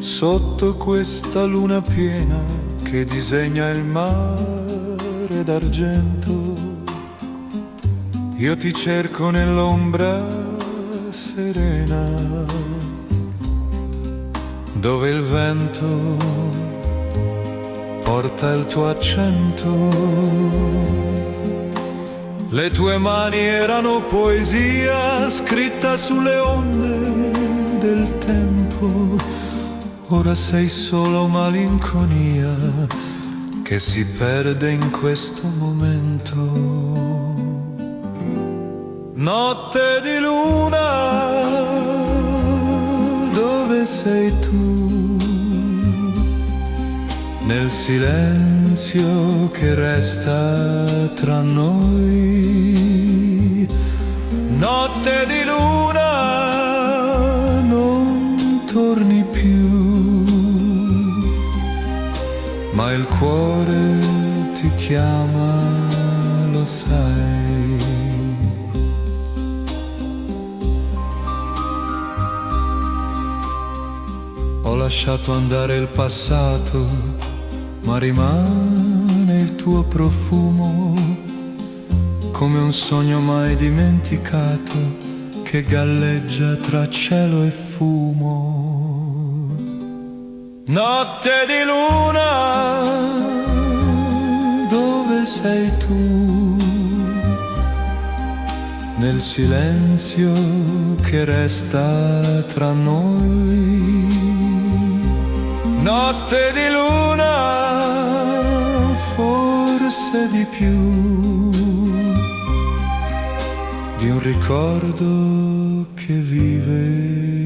sotto questa luna piena che disegna il mare d'argento. Io ti cerco nell'ombra serena, dove il vento porta il tuo accento. Le tue mani erano poesia scritta sulle onde del tempo. Ora sei solo malinconia che si perde in questo momento. Notte di luna, dove sei tu? Nel silenzio che resta tra noi. Notte di luna, non torni più, ma il cuore ti chiama, lo sai. Ho lasciato andare il passato, ma rimane il tuo profumo, come un sogno mai dimenticato che galleggia tra cielo e fumo. Notte di luna, dove sei tu? Nel silenzio che resta tra noi. Notte di luna, forse di più, di un ricordo che vive